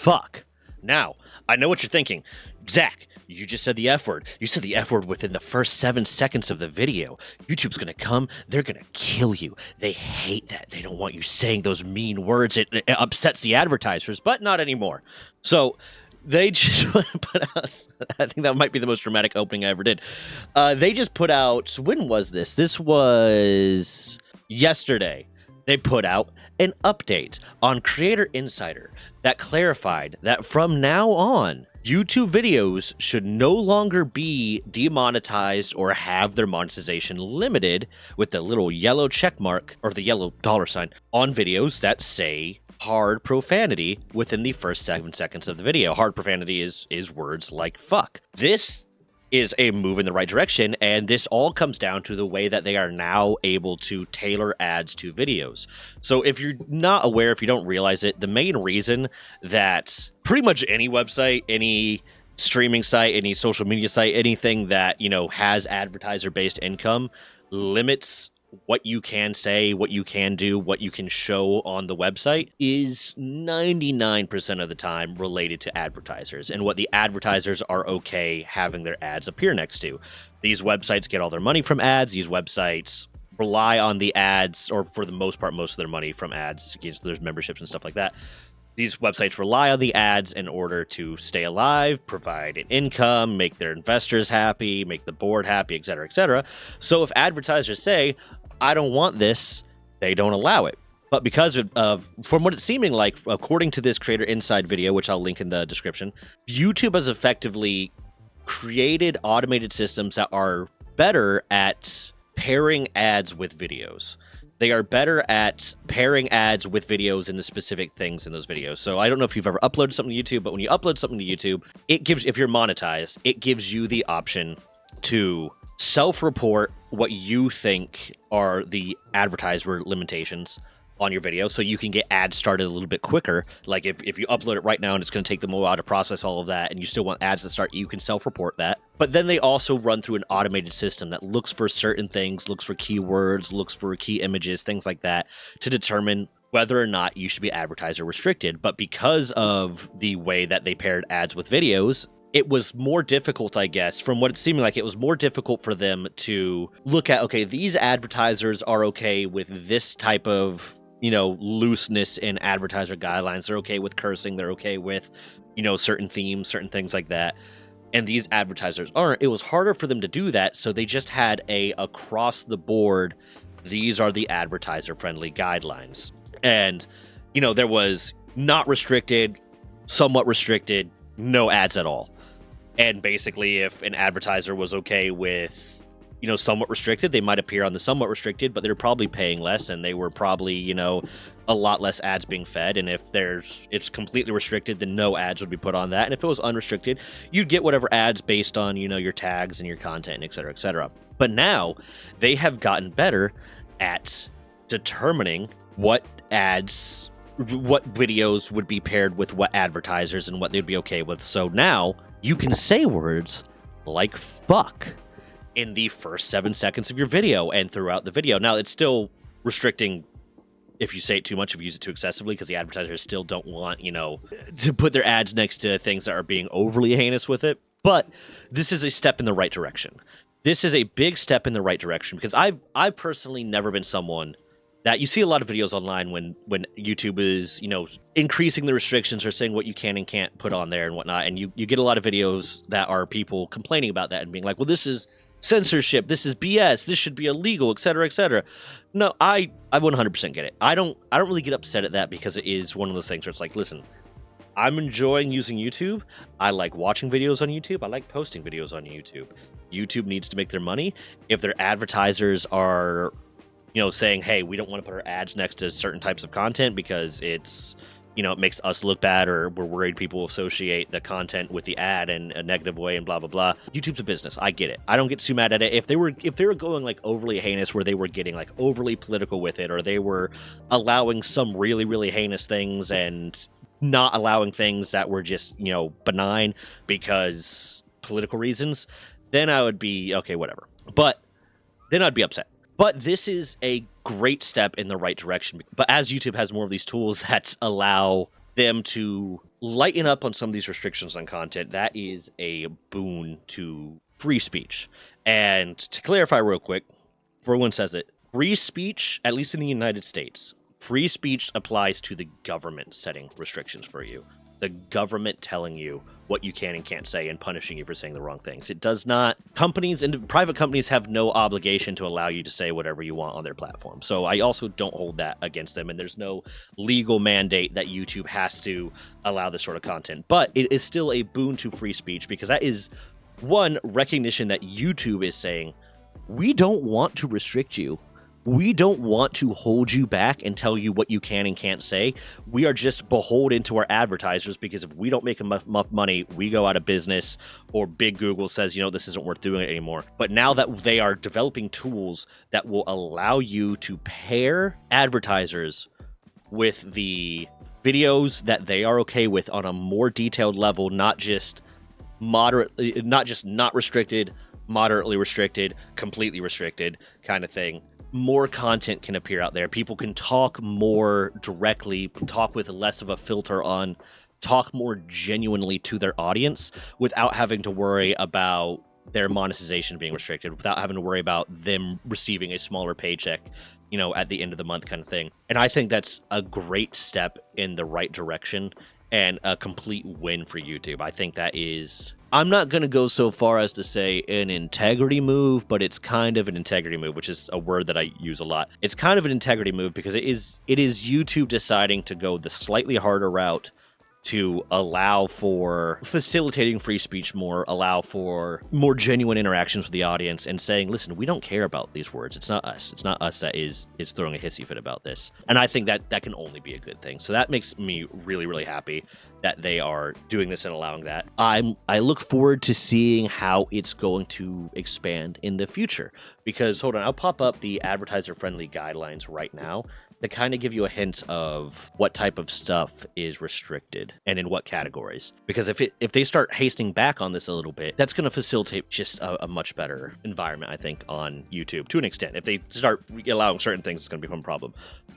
fuck. Now, I know what you're thinking. Zach, you just said the F word. You said the F word within the first 7 seconds of the video. YouTube's going to come. They're going to kill you. They hate that. They don't want you saying those mean words. It upsets the advertisers, but not anymore. So they just put out, I think that might be the most dramatic opening I ever did. They just put out, when was this? This was yesterday. They put out an update on Creator Insider that clarified that from now on, YouTube videos should no longer be demonetized or have their monetization limited with the little yellow check mark or the yellow dollar sign on videos that say hard profanity within the first 7 seconds of the video. Hard profanity is words like fuck. This is a move in the right direction, and this all comes down to the way that they are now able to tailor ads to videos. So if you're not aware, if you don't realize it, the main reason that pretty much any website, any streaming site, any social media site, anything that, you know, has advertiser-based income limits what you can say, what you can do, what you can show on the website is 99% of the time related to advertisers and what the advertisers are okay having their ads appear next to. These websites get all their money from ads. These websites rely on the ads, or for the most part, most of their money from ads. There's memberships and stuff like that. These websites rely on the ads in order to stay alive, provide an income, make their investors happy, make the board happy, et cetera, et cetera. So if advertisers say, I don't want this, they don't allow it. But because of from what it's seeming like, according to this Creator Inside video, which I'll link in the description, YouTube has effectively created automated systems that are better at pairing ads with videos. They are better at pairing ads with videos and the specific things in those videos. So I don't know if you've ever uploaded something to YouTube, but when you upload something to YouTube, it gives, if you're monetized, it gives you the option to self-report what you think are the advertiser limitations on your video, so you can get ads started a little bit quicker. Like if you upload it right now and it's going to take them a while to process all of that, and you still want ads to start, you can self-report that. But then they also run through an automated system that looks for certain things, looks for keywords, looks for key images, things like that, to determine whether or not you should be advertiser restricted. But because of the way that they paired ads with videos, it was more difficult, I guess, from what it seemed like, it was more difficult for them to look at, okay, these advertisers are okay with this type of, you know, looseness in advertiser guidelines. They're okay with cursing. They're okay with, you know, certain themes, certain things like that. And these advertisers aren't. It was harder for them to do that. So they just had a across the board, these are the advertiser friendly guidelines. And, you know, there was not restricted, somewhat restricted, no ads at all. And basically, if an advertiser was okay with, you know, somewhat restricted, they might appear on the somewhat restricted, but they're probably paying less, and they were probably, you know, a lot less ads being fed. And if it's completely restricted, then no ads would be put on that. And if it was unrestricted, you'd get whatever ads based on, you know, your tags and your content, et cetera, et cetera. But now they have gotten better at determining what ads, what videos would be paired with what advertisers and what they'd be okay with. So now you can say words like fuck in the first 7 seconds of your video and throughout the video. Now, it's still restricting if you say it too much, if you use it too excessively, because the advertisers still don't want, you know, to put their ads next to things that are being overly heinous with it. But this is a step in the right direction. This is a big step in the right direction, because I've personally never been someone that you see a lot of videos online when YouTube is, you know, increasing the restrictions or saying what you can and can't put on there and whatnot. And you get a lot of videos that are people complaining about that and being like, well, this is censorship, this is BS, this should be illegal, et cetera, et cetera. No, I 100% get it. I don't really get upset at that, because it is one of those things where it's like, listen, I'm enjoying using YouTube. I like watching videos on YouTube. I like posting videos on YouTube. YouTube needs to make their money. If their advertisers are, you know, saying, hey, we don't want to put our ads next to certain types of content because it's, you know, it makes us look bad, or we're worried people associate the content with the ad in a negative way and blah, blah, blah. YouTube's a business. I get it. I don't get too mad at it. If they were going like overly heinous, where they were getting like overly political with it, or they were allowing some really, really heinous things and not allowing things that were just, you know, benign because political reasons, then I would be, okay, whatever. But then I'd be upset. But this is a great step in the right direction. But as YouTube has more of these tools that allow them to lighten up on some of these restrictions on content, that is a boon to free speech. And to clarify real quick, everyone says it, free speech, at least in the United States, free speech applies to the government setting restrictions for you. The government telling you what you can and can't say and punishing you for saying the wrong things. It does not. Companies and private companies have no obligation to allow you to say whatever you want on their platform. So I also don't hold that against them. And there's no legal mandate that YouTube has to allow this sort of content. But it is still a boon to free speech, because that is one recognition that YouTube is saying, we don't want to restrict you. We don't want to hold you back and tell you what you can and can't say. We are just beholden to our advertisers, because if we don't make enough money, we go out of business, or big Google says, this isn't worth doing it anymore. But now that they are developing tools that will allow you to pair advertisers with the videos that they are okay with on a more detailed level, not just moderately, not just not restricted, moderately restricted, completely restricted kind of thing. More content can appear out there. People can talk more directly, talk with less of a filter on, talk more genuinely to their audience without having to worry about their monetization being restricted, without having to worry about them receiving a smaller paycheck, at the end of the month kind of thing. And I think that's a great step in the right direction and a complete win for YouTube. I think that is, I'm not going to go so far as to say an integrity move, but it's kind of an integrity move, which is a word that I use a lot. It's kind of an integrity move because it is YouTube deciding to go the slightly harder route to allow for facilitating free speech more, allow for more genuine interactions with the audience, and saying, listen, we don't care about these words. It's not us. It's not us that is throwing a hissy fit about this. And I think that can only be a good thing. So that makes me really, really happy that they are doing this and allowing that. I look forward to seeing how it's going to expand in the future. Because, hold on, I'll pop up the advertiser-friendly guidelines right now to kind of give you a hint of what type of stuff is restricted and in what categories. Because if they start hasting back on this a little bit, that's going to facilitate just a much better environment, I think, on YouTube to an extent. If they start allowing certain things, it's going to become a problem.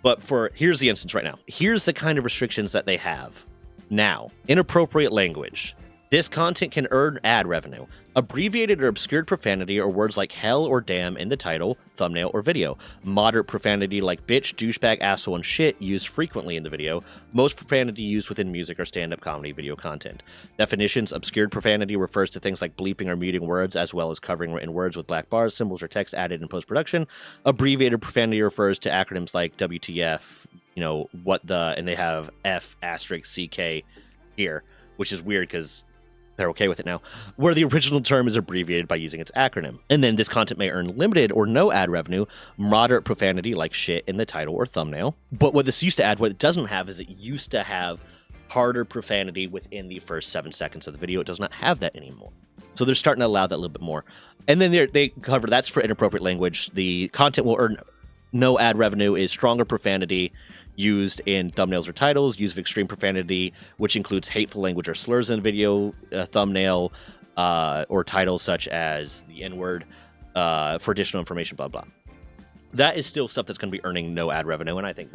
But here's the instance right now. Here's the kind of restrictions that they have. Now, inappropriate language. This content can earn ad revenue. Abbreviated or obscured profanity or words like hell or damn in the title, thumbnail, or video. Moderate profanity like bitch, douchebag, asshole, and shit used frequently in the video. Most profanity used within music or stand-up comedy video content. Definitions: obscured profanity refers to things like bleeping or muting words, as well as covering written words with black bars, symbols, or text added in post-production. Abbreviated profanity refers to acronyms like WTF, and they have F asterisk CK here, which is weird because they're okay with it now, where the original term is abbreviated by using its acronym. And then this content may earn limited or no ad revenue. Moderate profanity like shit in the title or thumbnail. But what this used to add, what it doesn't have, is it used to have harder profanity within the first 7 seconds of the video. It does not have that anymore. So they're starting to allow that a little bit more. And then they cover, that's for inappropriate language. The content will earn no ad revenue is stronger profanity used in thumbnails or titles, use of extreme profanity, which includes hateful language or slurs in a video, thumbnail, or titles such as the N-word, for additional information, blah, blah. That is still stuff that's going to be earning no ad revenue, and I think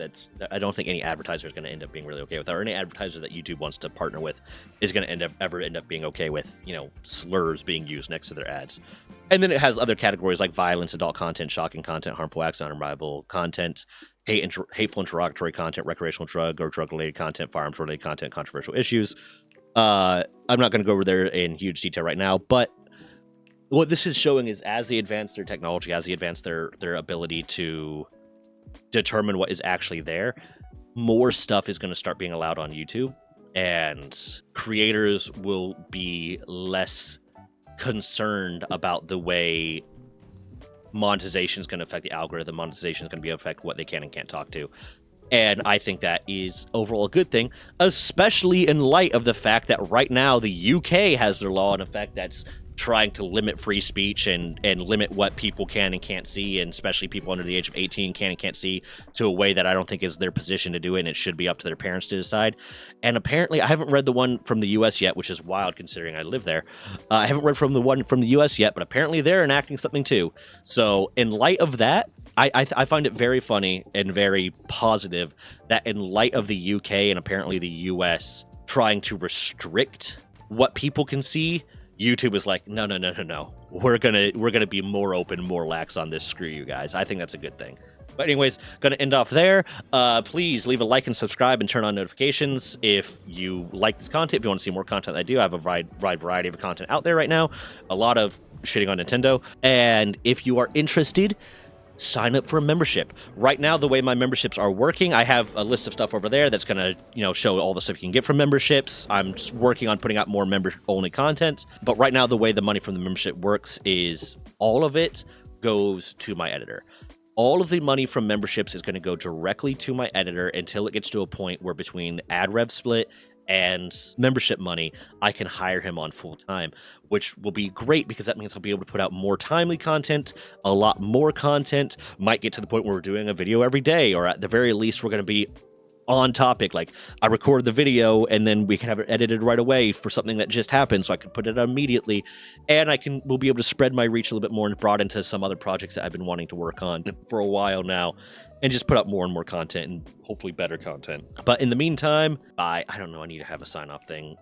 I don't think any advertiser is going to end up being really okay with that, or any advertiser that YouTube wants to partner with is going to ever end up being okay with, slurs being used next to their ads. And then it has other categories like violence, adult content, shocking content, harmful acts, unreliable content, hateful interrogatory content, recreational drug or drug-related content, firearms-related content, controversial issues. I'm not going to go over there in huge detail right now, but what this is showing is as they advance their technology, as they advance their ability to determine what is actually there, more stuff is going to start being allowed on YouTube, and creators will be less concerned about the way monetization is going to affect the algorithm. Monetization is going to affect what they can and can't talk to. And I think that is overall a good thing, especially in light of the fact that right now the UK has their law in effect that's trying to limit free speech and limit what people can and can't see, and especially people under the age of 18 can and can't see, to a way that I don't think is their position to do it, and it should be up to their parents to decide. And apparently, I haven't read the one from the US yet, which is wild considering I live there. I haven't read from the one from the US yet, but apparently they're enacting something too. So in light of that, I find it very funny and very positive that in light of the UK and apparently the US trying to restrict what people can see, YouTube is like, no. We're gonna be more open, more lax on this. Screw you guys. I think that's a good thing. But anyways, gonna end off there. Please leave a like and subscribe and turn on notifications if you like this content. If you want to see more content I do, I have a wide variety of content out there right now. A lot of shitting on Nintendo. And if you are interested, sign up for a membership. Right now, the way my memberships are working, I have a list of stuff over there that's going to, show all the stuff you can get from memberships. I'm working on putting out more member-only content. But right now, the way the money from the membership works is all of it goes to my editor. All of the money from memberships is going to go directly to my editor until it gets to a point where between ad rev split and membership money, I can hire him on full time, which will be great because that means I'll be able to put out more timely content, a lot more content. Might get to the point where we're doing a video every day, or at the very least, we're going to be on topic. Like, I record the video and then we can have it edited right away for something that just happened, so I can put it out immediately, and we'll be able to spread my reach a little bit more and broaden into some other projects that I've been wanting to work on for a while now, and just put out more and more content and hopefully better content. But in the meantime, I don't know, I need to have a sign off thing.